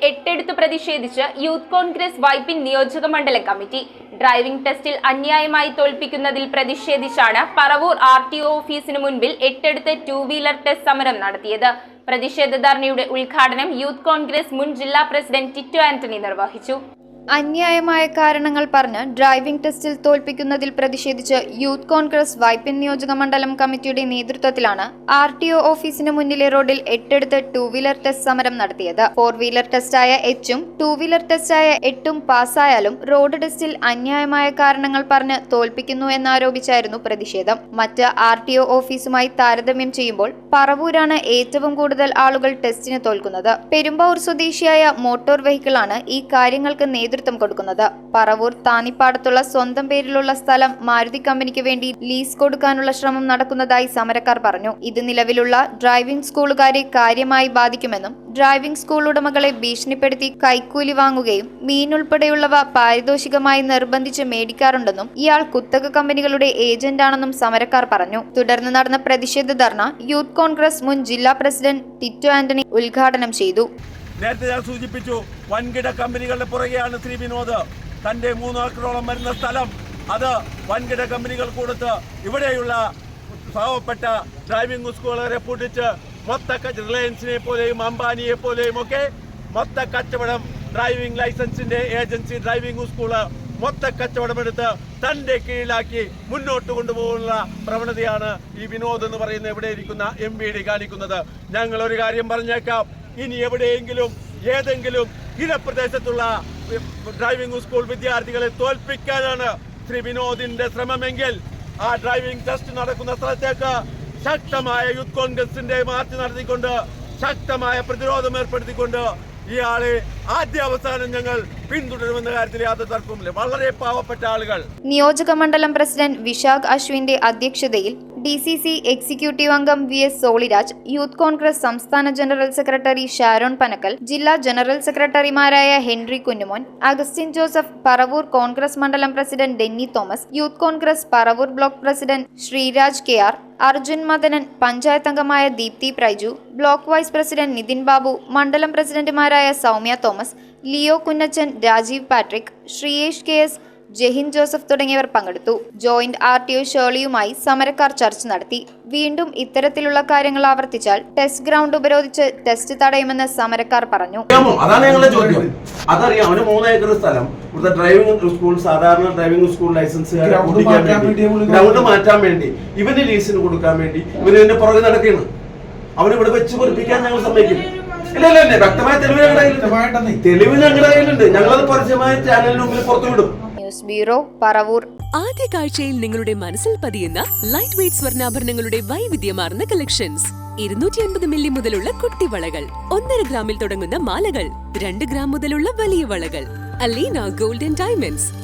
എട്ടെടുത്ത് പ്രതിഷേധിച്ച് യൂത്ത് കോൺഗ്രസ് വൈപ്പിൻ നിയോജക മണ്ഡലം കമ്മിറ്റി. ഡ്രൈവിംഗ് ടെസ്റ്റിൽ അന്യായമായി തോൽപ്പിക്കുന്നതിൽ പ്രതിഷേധിച്ചാണ് പറവൂർ RTO ഓഫീസിന് മുൻപിൽ എട്ടെടുത്ത് 2-വീലർ ടെസ്റ്റ് സമരം നടത്തിയത്. പ്രതിഷേധ ധർണയുടെ ഉദ്ഘാടനം യൂത്ത് കോൺഗ്രസ് മുൻ ജില്ലാ പ്രസിഡന്റ് ടിറ്റോ ആന്റണി നിർവഹിച്ചു. അന്യായമായ കാരണങ്ങൾ പറഞ്ഞ് ഡ്രൈവിംഗ് ടെസ്റ്റിൽ തോൽപ്പിക്കുന്നതിൽ പ്രതിഷേധിച്ച് യൂത്ത് കോൺഗ്രസ് വൈപ്പിൻ നിയോജക മണ്ഡലം കമ്മിറ്റിയുടെ നേതൃത്വത്തിലാണ് RTO ഓഫീസിന് മുന്നിലെ റോഡിൽ എട്ടെടുത്ത് 2-വീലർ ടെസ്റ്റ് സമരം നടത്തിയത്. 4-വീലർ ടെസ്റ്റായ H-ഉം 2-വീലർ ടെസ്റ്റായ 8-ഉം പാസ്സായാലും റോഡ് ടെസ്റ്റിൽ അന്യായമായ കാരണങ്ങൾ പറഞ്ഞ് തോൽപ്പിക്കുന്നു എന്നാരോപിച്ചായിരുന്നു പ്രതിഷേധം. മറ്റ് RTO ഓഫീസുമായി താരതമ്യം ചെയ്യുമ്പോൾ പറവൂരാണ് ഏറ്റവും കൂടുതൽ ആളുകൾ ടെസ്റ്റിന് തോൽക്കുന്നത്. പെരുമ്പാവൂർ സ്വദേശിയായ മോട്ടോർ വെഹിക്കിളാണ് ഈ കാര്യങ്ങൾക്ക് നേതൃത്വം കൊടുക്കുന്നത്. പറവൂർ താന്നിപ്പാടത്തുള്ള സ്വന്തം പേരിലുള്ള സ്ഥലം മാരുതി കമ്പനിക്ക് വേണ്ടി ലീസ് കൊടുക്കാനുള്ള ശ്രമം നടക്കുന്നതായി സമരക്കാർ പറഞ്ഞു. ഇത് നിലവിലുള്ള ഡ്രൈവിംഗ് സ്കൂളുകാരെ കാര്യമായി ബാധിക്കുമെന്നും ഡ്രൈവിംഗ് സ്കൂൾ ഉടമകളെ ഭീഷണിപ്പെടുത്തി കൈക്കൂലി വാങ്ങുകയും മീൻ ഉൾപ്പെടെയുള്ളവ പാരിതോഷികമായി നിർബന്ധിച്ച് മേടിക്കാറുണ്ടെന്നും ഇയാൾ കുത്തക കമ്പനികളുടെ ഏജന്റാണെന്നും സമരക്കാർ പറഞ്ഞു. തുടർന്ന് നടന്ന പ്രതിഷേധ ധർണ യൂത്ത് കോൺഗ്രസ് മുൻ ജില്ലാ പ്രസിഡന്റ് ടിറ്റോ ആന്റണി ഉദ്ഘാടനം ചെയ്തു. നേരത്തെ ഞാൻ സൂചിപ്പിച്ചു, വൻകിട കമ്പനികളുടെ പുറകെയാണ് ശ്രീ വിനോദ് തന്റെ 3 ഏക്കറോളം വരുന്ന സ്ഥലം അത് വൻകിട കമ്പനികൾ കൊടുത്ത് ഇവിടെയുള്ള പാവപ്പെട്ട ഡ്രൈവിംഗ് സ്കൂളുകാരെ പൂട്ടിച്ച് റിലയൻസിനെ പോലെയും അംബാനിയെ പോലെയും ഒക്കെ മൊത്ത കച്ചവടം ഡ്രൈവിംഗ് ലൈസൻസിന്റെ ഏജൻസി ഡ്രൈവിംഗ് സ്കൂള് മൊത്ത കച്ചവടമെടുത്ത് തന്റെ കീഴിലാക്കി മുന്നോട്ട് കൊണ്ടുപോകുന്ന പ്രവണതയാണ് ഈ വിനോദ് എന്ന് പറയുന്ന ഇവിടെ ഇരിക്കുന്ന MVD കാണിക്കുന്നത്. ഞങ്ങൾ ഒരു കാര്യം പറഞ്ഞേക്കാം, ഇനി എവിടെയെങ്കിലും ഏതെങ്കിലും ഇടപ്രദേശത്തുള്ള ഡ്രൈവിംഗ് സ്കൂൾ വിദ്യാർത്ഥികളെ തോൽപ്പിക്കാനാണ് ശ്രീ വിനോദിന്റെ ശ്രമമെങ്കിൽ ആ ഡ്രൈവിംഗ് ടെസ്റ്റ് നടക്കുന്ന സ്ഥലത്തേക്ക് ശക്തമായ യൂത്ത് കോൺഗ്രസിന്റെ മാർച്ച് നടത്തിക്കൊണ്ട് ശക്തമായ പ്രതിരോധം ഏർപ്പെടുത്തിക്കൊണ്ട് ഇയാളെ ആദ്യാവസാനം ഞങ്ങൾ പിന്തുടരുമെന്ന കാര്യത്തിൽ യാതൊരു തർക്കവുമില്ല. വളരെ പാവപ്പെട്ട ആളുകൾ. നിയോജക മണ്ഡലം പ്രസിഡന്റ് വിശാഖ് അശ്വിന്റെ അധ്യക്ഷതയിൽ DCC എക്സിക്യൂട്ടീവ് അംഗം VS സോളിരാജ്, യൂത്ത് കോൺഗ്രസ് സംസ്ഥാന ജനറൽ സെക്രട്ടറി ഷാരോൺ പനക്കൽ, ജില്ലാ ജനറൽ സെക്രട്ടറിമാരായ ഹെൻറി കുഞ്ഞുമോൻ, അഗസ്റ്റിൻ ജോസഫ്, പറവൂർ കോൺഗ്രസ് മണ്ഡലം president Denny Thomas, youth Congress Paravur block president Sreeraj KR, Arjun Madanan, panchayat അംഗമായ Deepthi Praiju, block vice president Nithin Babu, മണ്ഡലം പ്രസിഡന്റുമാരായ സൗമ്യ തോമസ്, ലിയോ കുന്നച്ചൻ, രാജീവ് പാട്രിക്, ശ്രീയേഷ് KS, ജെഹിൻ ജോസഫ് തുടങ്ങിയവർ പങ്കെടുത്തു. ജോയിന്റ് RTO ഷേളിയുമായി സമരക്കാർ ചർച്ച നടത്തി. വീണ്ടും ഇത്തരത്തിലുള്ള കാര്യങ്ങൾ ആവർത്തിച്ചാൽ ടെസ്റ്റ് ഗ്രൗണ്ട് ഉപരോധിച്ച് ടെസ്റ്റ് തടയുമെന്ന് സമരക്കാർ പറഞ്ഞു. അതാണ് ഞങ്ങളുടെ ചോദ്യം. അതറിയാം, അവന് 3 ഏക്കർ സ്ഥലം ഇവിടുത്തെ ഡ്രൈവിംഗ് സ്കൂൾ സാധാരണ ഡ്രൈവിംഗ് സ്കൂൾ ലൈസൻസ് ഗ്രൗണ്ട് മാറ്റാൻ വേണ്ടി ഇവന് ലീസിന് കൊടുക്കാൻ വേണ്ടി ഇവന് ഇതിന്റെ പുറകെ നടക്കുകയാണ്. അവന് ഇവിടെ വെച്ച് പൊറിപ്പിക്കാൻ ഞങ്ങൾ സമ്മതിക്കില്ല. ഇല്ല വ്യക്തമായ തെളിവ് ഞങ്ങളുടെ കയ്യിലുണ്ട്. ഞങ്ങളത് പരസ്യമായ ചാനലിന് മുമ്പിൽ പുറത്തുവിടും. News bureau, Paravur. ആദ്യ കാഴ്ചയിൽ നിങ്ങളുടെ മനസ്സിൽ പതിയുന്ന ലൈറ്റ് വെയ്റ്റ് സ്വർണ്ണാഭരണങ്ങളുടെ വൈവിധ്യമാർന്ന കളക്ഷൻസ്. 250 മില്ലി മുതലുള്ള കുട്ടിവളകൾ, 1.5 ഗ്രാമിൽ തുടങ്ങുന്ന മാലകൾ, 2 ഗ്രാം മുതലുള്ള വലിയ വളകൾ. Aleena golden diamonds.